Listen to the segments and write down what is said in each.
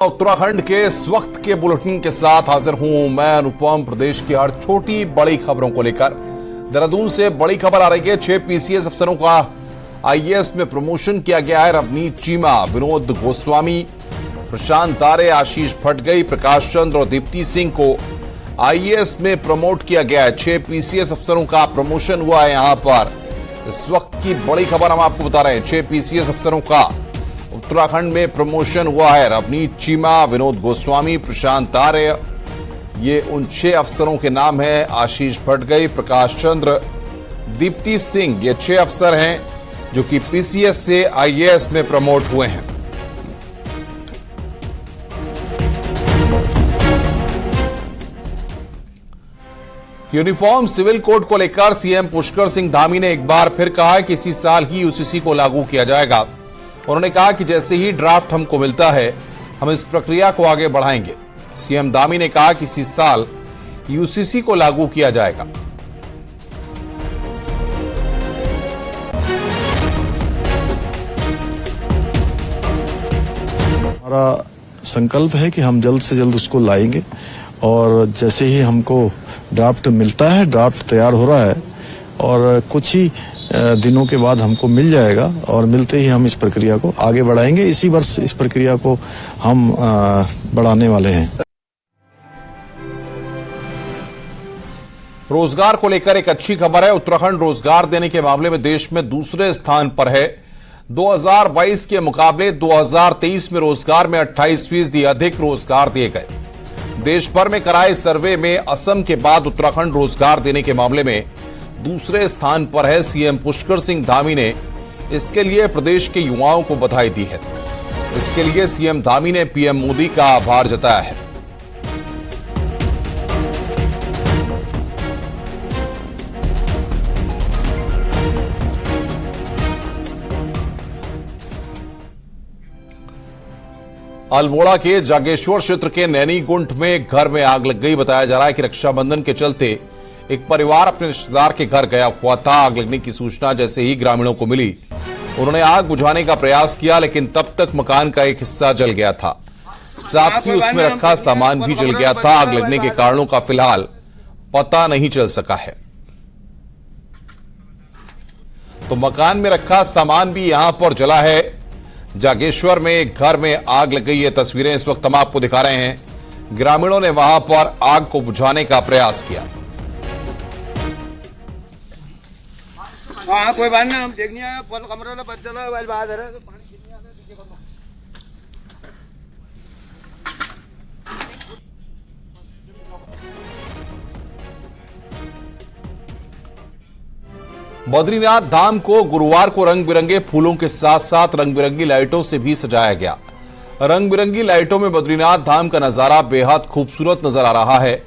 उत्तराखंड के इस वक्त के बुलेटिन के साथ हाजिर हूं मैं अनुपम। प्रदेश की हर छोटी बड़ी खबरों को लेकर देहरादून से बड़ी खबर आ रही है। 6 पीसीएस अफसरों का आईएएस में प्रमोशन किया गया है। रवनीत चीमा, विनोद गोस्वामी, प्रशांत आर्य, आशीष भटगई, प्रकाश चंद्र और दीप्ति सिंह को आईएएस में प्रमोट किया गया है। 6 पीसीएस अफसरों का प्रमोशन हुआ है। यहां पर इस वक्त की बड़ी खबर हम आपको बता रहे हैं। 6 पीसीएस अफसरों का उत्तराखंड में प्रमोशन हुआ है। रवनीत चीमा, विनोद गोस्वामी, प्रशांत आर्य, ये उन 6 अफसरों के नाम हैं। आशीष भटगई, प्रकाश चंद्र, दीप्ति सिंह, ये 6 अफसर हैं जो कि पीसीएस से आईएएस में प्रमोट हुए हैं। यूनिफॉर्म सिविल कोड को लेकर सीएम पुष्कर सिंह धामी ने एक बार फिर कहा है कि इसी साल ही यूसीसी को लागू किया जाएगा। उन्होंने कहा कि जैसे ही ड्राफ्ट हमको मिलता है हम इस प्रक्रिया को आगे बढ़ाएंगे। सीएम धामी ने कहा कि इसी साल यूसीसी को लागू किया जाएगा। हमारा संकल्प है कि हम जल्द से जल्द उसको लाएंगे और जैसे ही हमको ड्राफ्ट मिलता है, ड्राफ्ट तैयार हो रहा है और कुछ ही दिनों के बाद हमको मिल जाएगा और मिलते ही हम इस प्रक्रिया को आगे बढ़ाएंगे। इसी वर्ष इस प्रक्रिया को हम बढ़ाने वाले हैं। रोजगार को लेकर एक अच्छी खबर है। उत्तराखंड रोजगार देने के मामले में देश में दूसरे स्थान पर है। 2022 के मुकाबले 2023 में रोजगार में 28% अधिक रोजगार दिए गए। देश भर में कराए सर्वे में असम के बाद उत्तराखंड रोजगार देने के मामले में दूसरे स्थान पर है। सीएम पुष्कर सिंह धामी ने इसके लिए प्रदेश के युवाओं को बधाई दी है। इसके लिए सीएम धामी ने पीएम मोदी का आभार जताया है। अल्मोड़ा के जागेश्वर क्षेत्र के नैनीगुंठ में घर में आग लग गई। बताया जा रहा है कि रक्षाबंधन के चलते एक परिवार अपने रिश्तेदार के घर गया हुआ था। आग लगने की सूचना जैसे ही ग्रामीणों को मिली, उन्होंने आग बुझाने का प्रयास किया, लेकिन तब तक मकान का एक हिस्सा जल गया था। साथ ही उसमें रखा सामान भी जल गया था। आग लगने के कारणों का फिलहाल पता नहीं चल सका है। तो मकान में रखा सामान भी यहां पर जला है। जागेश्वर में एक घर में आग लग गई। ये तस्वीरें इस वक्त हम आपको दिखा रहे हैं। ग्रामीणों ने वहां पर आग को बुझाने का प्रयास किया। हाँ, कोई बात नहीं, हम देखने आए, कमरे में बच चला है, बाहर है, तो पानी गिरने आता है, नीचे कर लो। बद्रीनाथ धाम को गुरुवार को रंग बिरंगे फूलों के साथ साथ रंग बिरंगी लाइटों से भी सजाया गया। रंग बिरंगी लाइटों में बद्रीनाथ धाम का नजारा बेहद खूबसूरत नजर आ रहा है।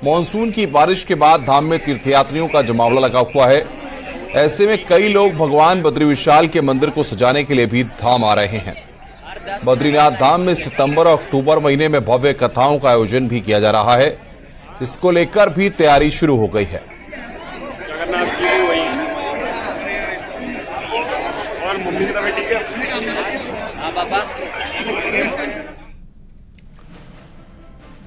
मॉनसून की बारिश के बाद धाम में तीर्थयात्रियों का जमावड़ा लगा हुआ है। ऐसे में कई लोग भगवान बद्री विशाल के मंदिर को सजाने के लिए भी धाम आ रहे हैं। बद्रीनाथ धाम में सितंबर और अक्टूबर महीने में भव्य कथाओं का आयोजन भी किया जा रहा है। इसको लेकर भी तैयारी शुरू हो गई है। जगन्नाथ जी वही और मम्मी की तबीयत ठीक है? हाँ पापा।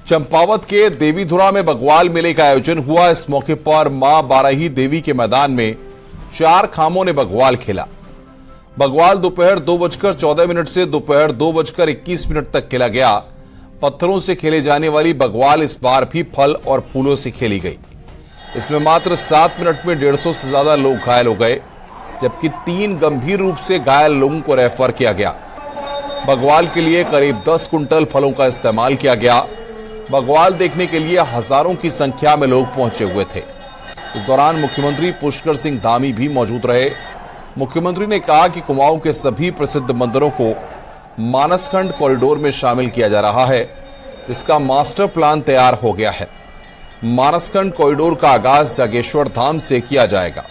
चंपावत के देवीधुरा में बग्वाल मेले का आयोजन हुआ। इस मौके पर मां बाराही देवी के मैदान में 4 खामों ने बग्वाल खेला। बग्वाल दोपहर 2:14 से दोपहर 2:21 तक खेला गया। पत्थरों से खेले जाने वाली बग्वाल इस बार भी फल और फूलों से खेली गई। इसमें मात्र 7 मिनट में 150 से ज्यादा लोग घायल हो गए, जबकि 3 गंभीर रूप से घायल लोगों को रेफर किया गया। बग्वाल के लिए करीब 10 कुंटल फलों का इस्तेमाल किया गया। बग्वाल देखने के लिए हजारों की संख्या में लोग पहुंचे हुए थे। इस दौरान मुख्यमंत्री पुष्कर सिंह धामी भी मौजूद रहे। मुख्यमंत्री ने कहा कि कुमाऊं के सभी प्रसिद्ध मंदिरों को मानसखंड कॉरिडोर में शामिल किया जा रहा है। इसका मास्टर प्लान तैयार हो गया है। मानसखंड कॉरिडोर का आगाज जागेश्वर धाम से किया जाएगा।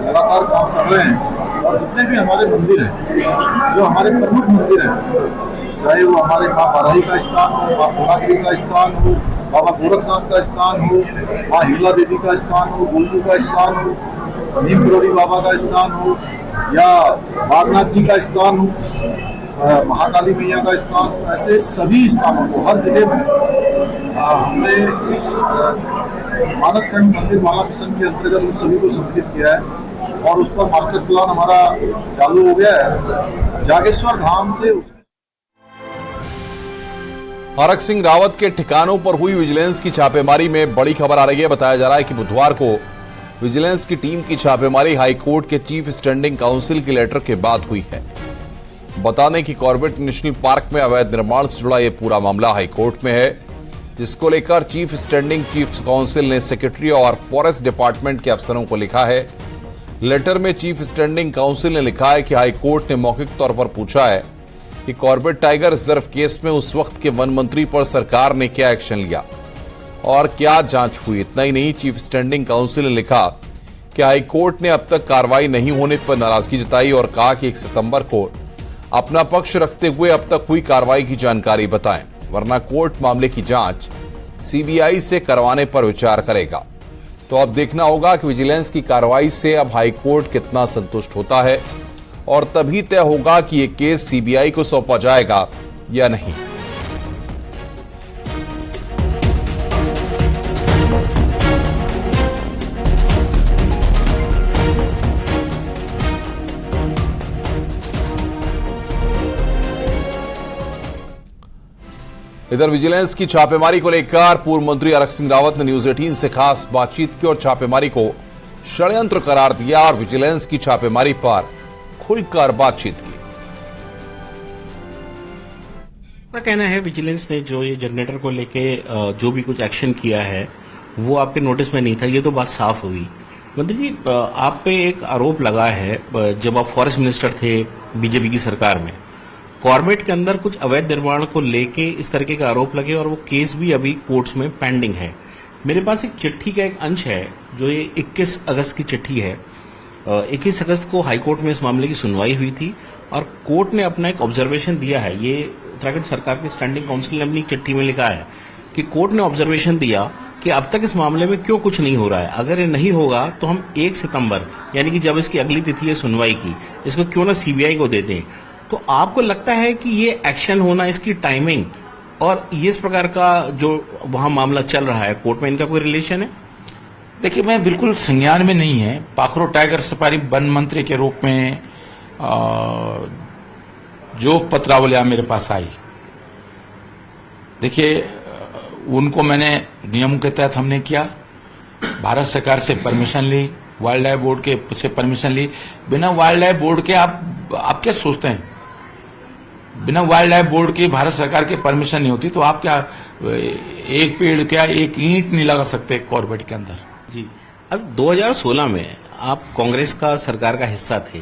लगातार काम कर रहे हैं और जितने भी हमारे मंदिर हैं, जो हमारे प्रमुख मंदिर हैं, चाहे वो हमारे माँ बाराही का स्थान हो, माँ पूर्णागिरी का स्थान हो, बाबा गोरखनाथ का स्थान हो, माँ हिंगला देवी का स्थान हो, गोलू का स्थान हो, नीम करोड़ी बाबा का स्थान हो, या बागनाथ जी का स्थान हो, महाकाली मैया का स्थान हो, ऐसे सभी स्थानों को हर जिले में हमने मानसखंड मंदिर माला मिशन के अंतर्गत उन सभी को सम्मिलित किया है और उस पर मास्टर प्लान हमारा चालू हो गया है। जागेश्वर धाम से हरक सिंह रावत के ठिकानों पर हुई विजिलेंस की छापेमारी में बड़ी खबर आ रही है। बताया जा रहा है कि बुधवार को विजिलेंस की टीम की छापेमारी हाईकोर्ट के चीफ स्टैंडिंग काउंसिल के लेटर के बाद हुई है। बता दें कि कॉर्बेट नेशनल पार्क में अवैध निर्माण से जुड़ा यह पूरा मामला हाईकोर्ट में है, जिसको लेकर चीफ स्टैंडिंग चीफ काउंसिल ने सेक्रेटरी और फॉरेस्ट डिपार्टमेंट के अफसरों को लिखा है। लेटर में चीफ स्टैंडिंग काउंसिल ने लिखा है कि हाईकोर्ट ने मौखिक तौर पर पूछा है कि कॉर्बेट टाइगर रिजर्व केस में उस वक्त के वन मंत्री पर सरकार ने क्या एक्शन लिया और क्या जांच हुई। इतना ही नहीं, चीफ स्टैंडिंग काउंसिल ने लिखा कि हाईकोर्ट ने अब तक कार्रवाई नहीं होने पर नाराजगी जताई और कहा कि 1 सितंबर को अपना पक्ष रखते हुए अब तक हुई कार्रवाई की जानकारी बताएं, वरना कोर्ट मामले की जांच सीबीआई से करवाने पर विचार करेगा। तो अब देखना होगा कि विजिलेंस की कार्रवाई से अब हाईकोर्ट कितना संतुष्ट होता है और तभी तय होगा कि यह केस सीबीआई को सौंपा जाएगा या नहीं। इधर विजिलेंस की छापेमारी को लेकर पूर्व मंत्री हरक सिंह रावत ने न्यूज 18 से खास बातचीत की और छापेमारी को षड्यंत्र करार दिया और विजिलेंस की छापेमारी पर खुलकर बातचीत की। मेरा कहना है विजिलेंस ने जो ये जनरेटर को लेके जो भी कुछ एक्शन किया है वो आपके नोटिस में नहीं था, ये तो बात साफ हुई। मंत्री जी, आप पे एक आरोप लगा है, जब आप फॉरेस्ट मिनिस्टर थे बीजेपी की सरकार में, कॉर्बेट के अंदर कुछ अवैध निर्माण को लेके इस तरीके का आरोप लगे और वो केस भी अभी कोर्ट्स में पेंडिंग है। मेरे पास एक चिट्ठी का एक अंश है जो ये 21 अगस्त की चिट्ठी है। 21 अगस्त को हाईकोर्ट में इस मामले की सुनवाई हुई थी और कोर्ट ने अपना एक ऑब्जर्वेशन दिया है। ये उत्तराखंड सरकार के स्टैंडिंग काउंसिल ने अपनी चिट्ठी में लिखा है कि कोर्ट ने ऑब्जर्वेशन दिया कि अब तक इस मामले में क्यों कुछ नहीं हो रहा है। अगर ये नहीं होगा तो हम 1 सितंबर यानी कि जब इसकी अगली तिथि है सुनवाई की, इसको क्यों ना सीबीआई को दे दें। तो आपको लगता है कि ये एक्शन होना, इसकी टाइमिंग और ये इस प्रकार का जो वहां मामला चल रहा है कोर्ट में, इनका कोई रिलेशन है? देखिए, मैं बिल्कुल संज्ञान में नहीं है। पाखरो टाइगर सफारी वन मंत्री के रूप में जो पत्रावलियां मेरे पास आई, देखिए उनको मैंने नियमों के तहत हमने किया, भारत सरकार से परमिशन ली, वाइल्ड लाइफ बोर्ड के से परमिशन ली। बिना वाइल्ड लाइफ बोर्ड के आप क्या सोचते हैं? बिना वाइल्ड लाइफ बोर्ड की भारत सरकार की परमिशन नहीं होती तो आप क्या एक पेड़ क्या एक ईंट नहीं लगा सकते कॉर्बेट के अंदर? जी, अब 2016 में आप कांग्रेस का सरकार का हिस्सा थे,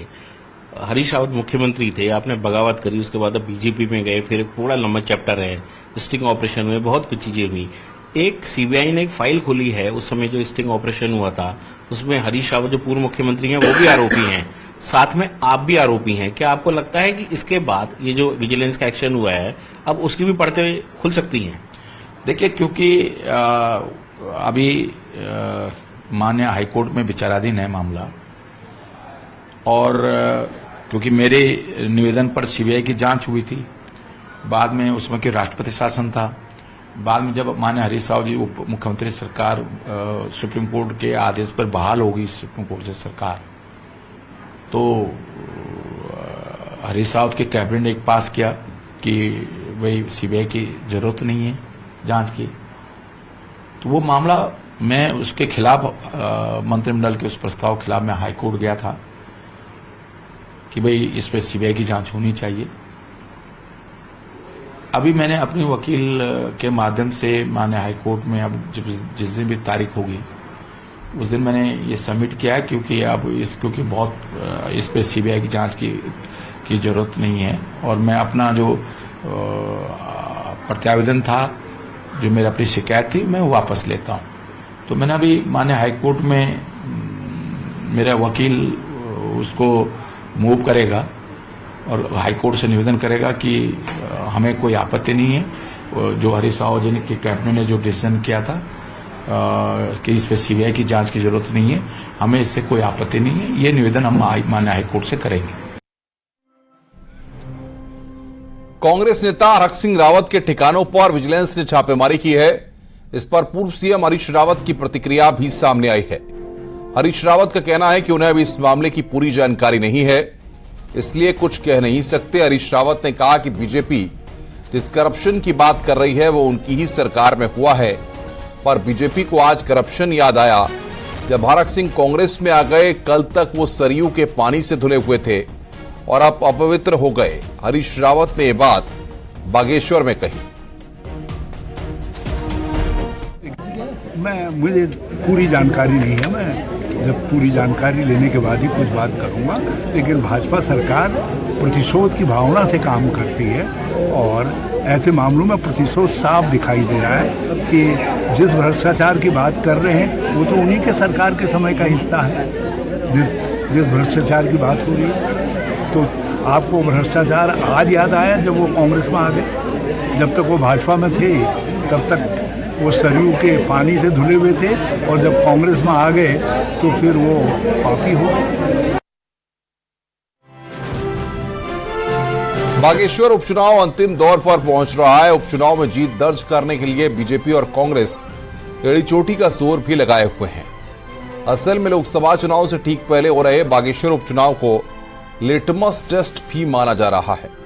हरीश रावत मुख्यमंत्री थे, आपने बगावत करी, उसके बाद अब बीजेपी में गए, फिर एक पूरा लंबा चैप्टर है, स्टिंग ऑपरेशन में बहुत कुछ चीजें हुई। एक सीबीआई ने एक फाइल खोली है, उस समय जो स्टिंग ऑपरेशन हुआ था उसमें हरीश रावत जो पूर्व मुख्यमंत्री हैं वो भी आरोपी हैं, साथ में आप भी आरोपी हैं। क्या आपको लगता है कि इसके बाद ये जो विजिलेंस का एक्शन हुआ है अब उसकी भी परतें खुल सकती हैं? देखिए, क्योंकि अभी माननीय हाईकोर्ट में विचाराधीन है मामला और क्योंकि मेरे निवेदन पर सीबीआई की जांच हुई थी, बाद में उसमें कि राष्ट्रपति शासन था, बाद में जब माननीय हरीश रावत जी उप मुख्यमंत्री सरकार सुप्रीम कोर्ट के आदेश पर बहाल हो गई सुप्रीम कोर्ट से सरकार, तो हरीश रावत के कैबिनेट ने एक पास किया कि भाई सीबीआई की जरूरत नहीं है जांच की। तो वो मामला मैं उसके खिलाफ मंत्रिमंडल के उस प्रस्ताव के खिलाफ मैं हाईकोर्ट गया था कि भाई इस पे सीबीआई की जांच होनी चाहिए। अभी मैंने अपने वकील के माध्यम से माननीय हाईकोर्ट में अब जिस दिन भी तारीख होगी उस दिन मैंने ये सबमिट किया है, क्योंकि अब क्योंकि बहुत इस पे सीबीआई की जांच की जरूरत नहीं है और मैं अपना जो प्रत्यावेदन था, जो मेरी अपनी शिकायत थी, मैं वापस लेता हूं। तो मैंने अभी माननीय हाईकोर्ट में मेरा वकील उसको मूव करेगा और हाईकोर्ट से निवेदन करेगा कि हमें कोई आपत्ति नहीं है जो हरीश राव जी के कैबिनेट ने जो डिसीजन किया था कि इस पे सीबीआई की जांच की जरूरत नहीं है, हमें इससे कोई आपत्ति नहीं है। ये निवेदन हम माननीय हाईकोर्ट से करेंगे। कांग्रेस नेता हरक सिंह रावत के ठिकानों पर विजिलेंस ने छापेमारी की है। इस पर पूर्व सीएम हरीश रावत की प्रतिक्रिया भी सामने आई है। हरीश रावत का कहना है कि उन्हें अभी इस मामले की पूरी जानकारी नहीं है, इसलिए कुछ कह नहीं सकते। हरीश रावत ने कहा कि बीजेपी जिस करप्शन की बात कर रही है वो उनकी ही सरकार में हुआ है, पर बीजेपी को आज करप्शन याद आया जब हरक सिंह कांग्रेस में आ गए। कल तक वो सरयू के पानी से धुले हुए थे और अब अपवित्र हो गए। हरीश रावत ने यह बात बागेश्वर में कही। मुझे पूरी जानकारी नहीं है, मैं जब पूरी जानकारी लेने के बाद ही कुछ बात करूंगा। लेकिन भाजपा सरकार प्रतिशोध की भावना से काम करती है और ऐसे मामलों में प्रतिशोध साफ दिखाई दे रहा है कि जिस भ्रष्टाचार की बात कर रहे हैं वो तो उन्हीं के सरकार के समय का हिस्सा है। जिस भ्रष्टाचार की बात हो रही है, तो आपको भ्रष्टाचार आज याद आया जब वो कांग्रेस में आ गए? जब तक वो भाजपा में थे तब तक वो सरयू के पानी से धुले हुए थे, और जब कांग्रेस में आ गए तो फिर वो पापी हो गए। बागेश्वर उपचुनाव अंतिम दौर पर पहुंच रहा है। उपचुनाव में जीत दर्ज करने के लिए बीजेपी और कांग्रेस एड़ी चोटी का जोर भी लगाए हुए हैं। असल में लोकसभा चुनाव से ठीक पहले हो रहे बागेश्वर उपचुनाव को लिटमस टेस्ट भी माना जा रहा है।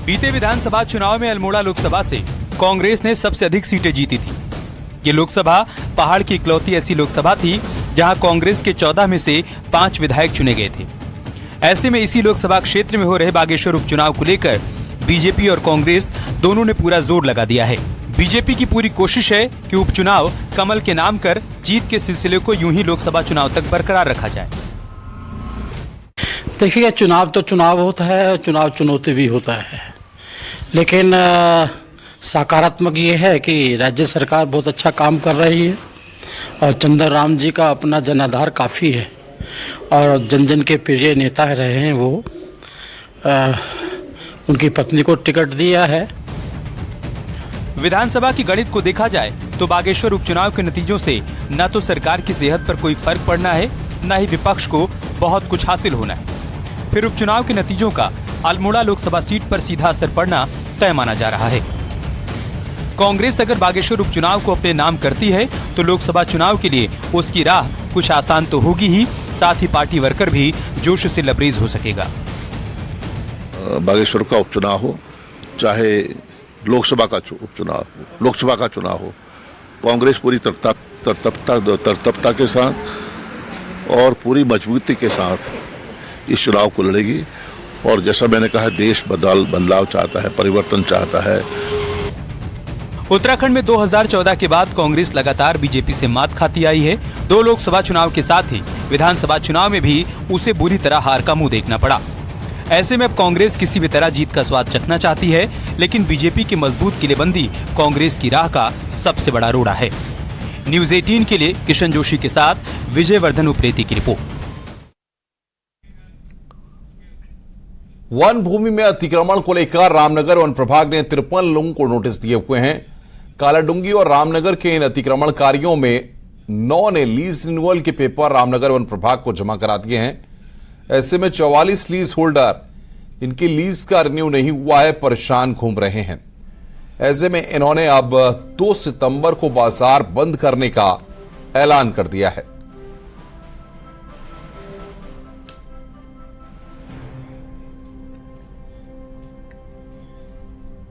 बीते विधानसभा चुनाव में अल्मोड़ा लोकसभा से कांग्रेस ने सबसे अधिक सीटें जीती थी। ये लोकसभा पहाड़ की इकलौती ऐसी लोकसभा थी जहां कांग्रेस के 14 में से 5 विधायक चुने गए थे। ऐसे में इसी लोकसभा क्षेत्र में हो रहे बागेश्वर उपचुनाव को लेकर बीजेपी और कांग्रेस दोनों ने पूरा जोर लगा दिया है। बीजेपी की पूरी कोशिश है कि उपचुनाव कमल के नाम कर जीत के सिलसिले को यूं ही लोकसभा चुनाव तक बरकरार रखा जाए। देखिए, चुनाव तो चुनाव होता है, चुनाव चुनौती भी होता है, लेकिन सकारात्मक ये है कि राज्य सरकार बहुत अच्छा काम कर रही है और चंद्र राम जी का अपना जनाधार काफ़ी है और जन जन के प्रिय नेता रहे हैं वो। उनकी पत्नी को टिकट दिया है। विधानसभा की गणित को देखा जाए तो बागेश्वर उपचुनाव के नतीजों से न तो सरकार की सेहत पर कोई फर्क पड़ना है, न ही विपक्ष को बहुत कुछ हासिल होना है। फिर उपचुनाव के नतीजों का अल्मोड़ा लोकसभा सीट पर सीधा असर पड़ना तय माना जा रहा है। कांग्रेस अगर बागेश्वर उपचुनाव को अपने नाम करती है तो लोकसभा चुनाव के लिए उसकी राह कुछ आसान तो होगी ही, साथ ही पार्टी वर्कर भी जोश से लबरेज हो सकेगा। बागेश्वर का उपचुनाव हो, चाहे लोकसभा का उपचुनाव हो, लोकसभा का चुनाव हो, कांग्रेस पूरी तरतबता के साथ और पूरी मजबूती के साथ इस चुनाव को लड़ेगी। और जैसा मैंने कहा, देश बदलाव चाहता है, परिवर्तन चाहता है। उत्तराखंड में 2014 के बाद कांग्रेस लगातार बीजेपी से मात खाती आई है। 2 लोकसभा चुनाव के साथ ही विधानसभा चुनाव में भी उसे बुरी तरह हार का मुंह देखना पड़ा। ऐसे में अब कांग्रेस किसी भी तरह जीत का स्वाद चखना चाहती है, लेकिन बीजेपी की मजबूत किलेबंदी कांग्रेस की राह का सबसे बड़ा रोड़ा है। न्यूज 18 के लिए किशन जोशी के साथ विजय वर्धन उप्रेती की रिपोर्ट। वन भूमि में अतिक्रमण को लेकर रामनगर वन प्रभाग ने 53 लोगों को नोटिस दिए हुए हैं। कालाडूंगी और रामनगर के इन अतिक्रमणकारियों में 9 ने लीज रिन्यूअल के पेपर रामनगर वन प्रभाग को जमा करा दिए हैं। ऐसे में 44 लीज होल्डर इनकी लीज का रिन्यू नहीं हुआ है, परेशान घूम रहे हैं। ऐसे में इन्होंने अब 2 सितंबर को बाजार बंद करने का ऐलान कर दिया है।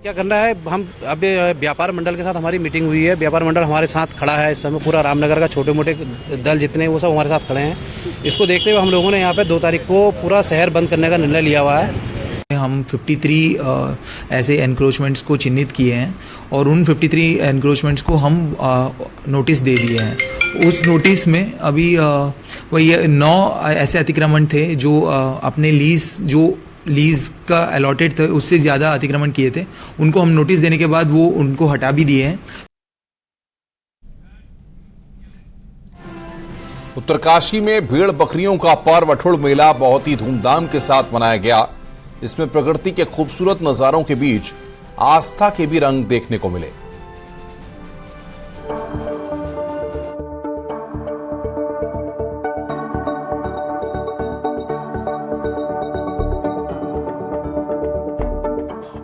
क्या करना है, हम अभी व्यापार मंडल के साथ हमारी मीटिंग हुई है। व्यापार मंडल हमारे साथ खड़ा है इस समय, पूरा रामनगर का छोटे मोटे दल जितने वो सब हमारे साथ खड़े हैं। इसको देखते हुए हम लोगों ने यहाँ पे 2 तारीख को पूरा शहर बंद करने का निर्णय लिया हुआ है। हम 53 ऐसे एनक्रोचमेंट्स को चिन्हित किए हैं और उन 53 एनक्रोचमेंट्स को हम नोटिस दे दिए हैं। उस नोटिस में अभी वही 9 ऐसे अतिक्रमण थे जो अपने लीज का अलॉटेड थे उससे ज़्यादा अतिक्रमण किए थे। उनको हम नोटिस देने के बाद वो उनको हटा भी दिए हैं। उत्तरकाशी में भेड़ बकरियों का पर्व अठुड़ मेला बहुत ही धूमधाम के साथ मनाया गया। इसमें प्रकृति के खूबसूरत नजारों के बीच आस्था के भी रंग देखने को मिले।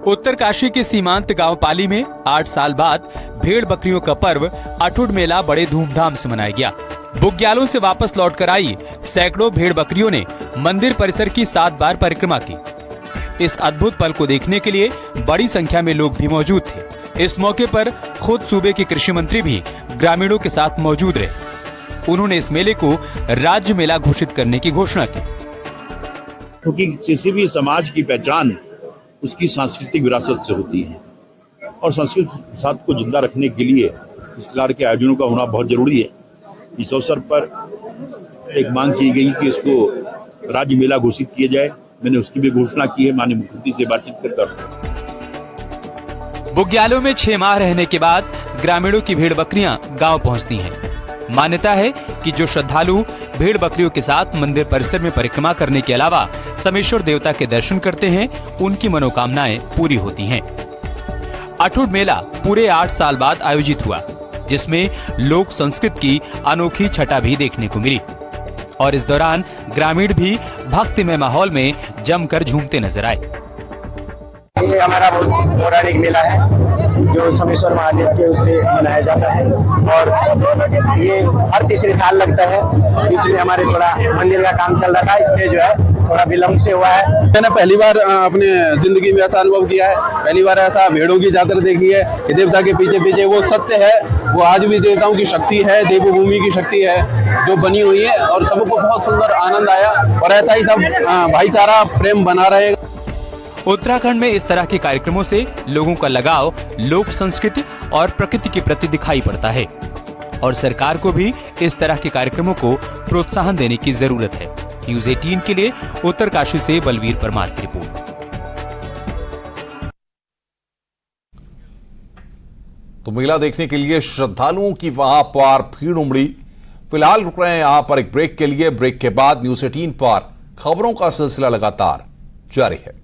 उत्तरकाशी के सीमांत गांव पाली में 8 साल बाद भेड़ बकरियों का पर्व अठुड़ मेला बड़े धूमधाम से मनाया गया। बुग्यालों से वापस लौटकर आई सैकड़ों भेड़ बकरियों ने मंदिर परिसर की 7 बार परिक्रमा की। इस अद्भुत पल को देखने के लिए बड़ी संख्या में लोग भी मौजूद थे। इस मौके पर खुद सूबे के कृषि मंत्री भी ग्रामीणों के साथ मौजूद रहे। उन्होंने इस मेले को राज्य मेला घोषित करने की घोषणा की। क्योंकि किसी भी समाज की पहचान उसकी सांस्कृतिक विरासत से होती है और सांस्कृतिक विरासत को जिंदा रखने के लिए इस प्रकार के आयोजनों का होना बहुत जरूरी है। इस अवसर पर एक मांग की गई कि इसको राज्य मेला घोषित किया जाए। मैंने उसकी भी घोषणा की है माननीय मुख्यमंत्री से बातचीत कर। बुग्यालों में 6 माह रहने के बाद ग्रामीणों की भेड़ बकरियां गांव पहुंचती हैं। मान्यता है कि जो श्रद्धालु भेड़ बकरियों के साथ मंदिर परिसर में परिक्रमा करने के अलावा समेश्वर देवता के दर्शन करते हैं, उनकी मनोकामनाएं पूरी होती हैं। अठुड़ मेला पूरे 8 साल बाद आयोजित हुआ, जिसमें लोक संस्कृति की अनोखी छटा भी देखने को मिली और इस दौरान ग्रामीण भी भक्तिमय माहौल में जमकर झूमते नजर आए। ये हमारा पौराणिक मेला है जो समेश्वर महादेव के उससे मनाया जाता है और ये हर तीसरे साल लगता है। बीच में हमारे थोड़ा मंदिर का काम चल रहा था, इसलिए जो है थोड़ा विलम्ब से हुआ है। मैंने पहली बार अपने जिंदगी में ऐसा अनुभव किया है। पहली बार ऐसा भेड़ों की जात्रा देखी है कि देवता के पीछे पीछे वो सत्य है, वो आज भी देवताओं की शक्ति है, देवभूमि की शक्ति है जो बनी हुई है और सबको बहुत सुंदर आनंद आया और ऐसा ही सब भाईचारा प्रेम बना रहेगा। उत्तराखंड में इस तरह के कार्यक्रमों से लोगों का लगाव लोक संस्कृति और प्रकृति के प्रति दिखाई पड़ता है और सरकार को भी इस तरह के कार्यक्रमों को प्रोत्साहन देने की जरूरत है। न्यूज़ 18 के लिए उत्तरकाशी से बलवीर परमार की रिपोर्ट। तो मेला देखने के लिए श्रद्धालुओं की वहां पर भीड़ उमड़ी। फिलहाल रुक रहे हैं यहां पर एक ब्रेक के लिए। ब्रेक के बाद न्यूज़ 18 पर खबरों का सिलसिला लगातार जारी है।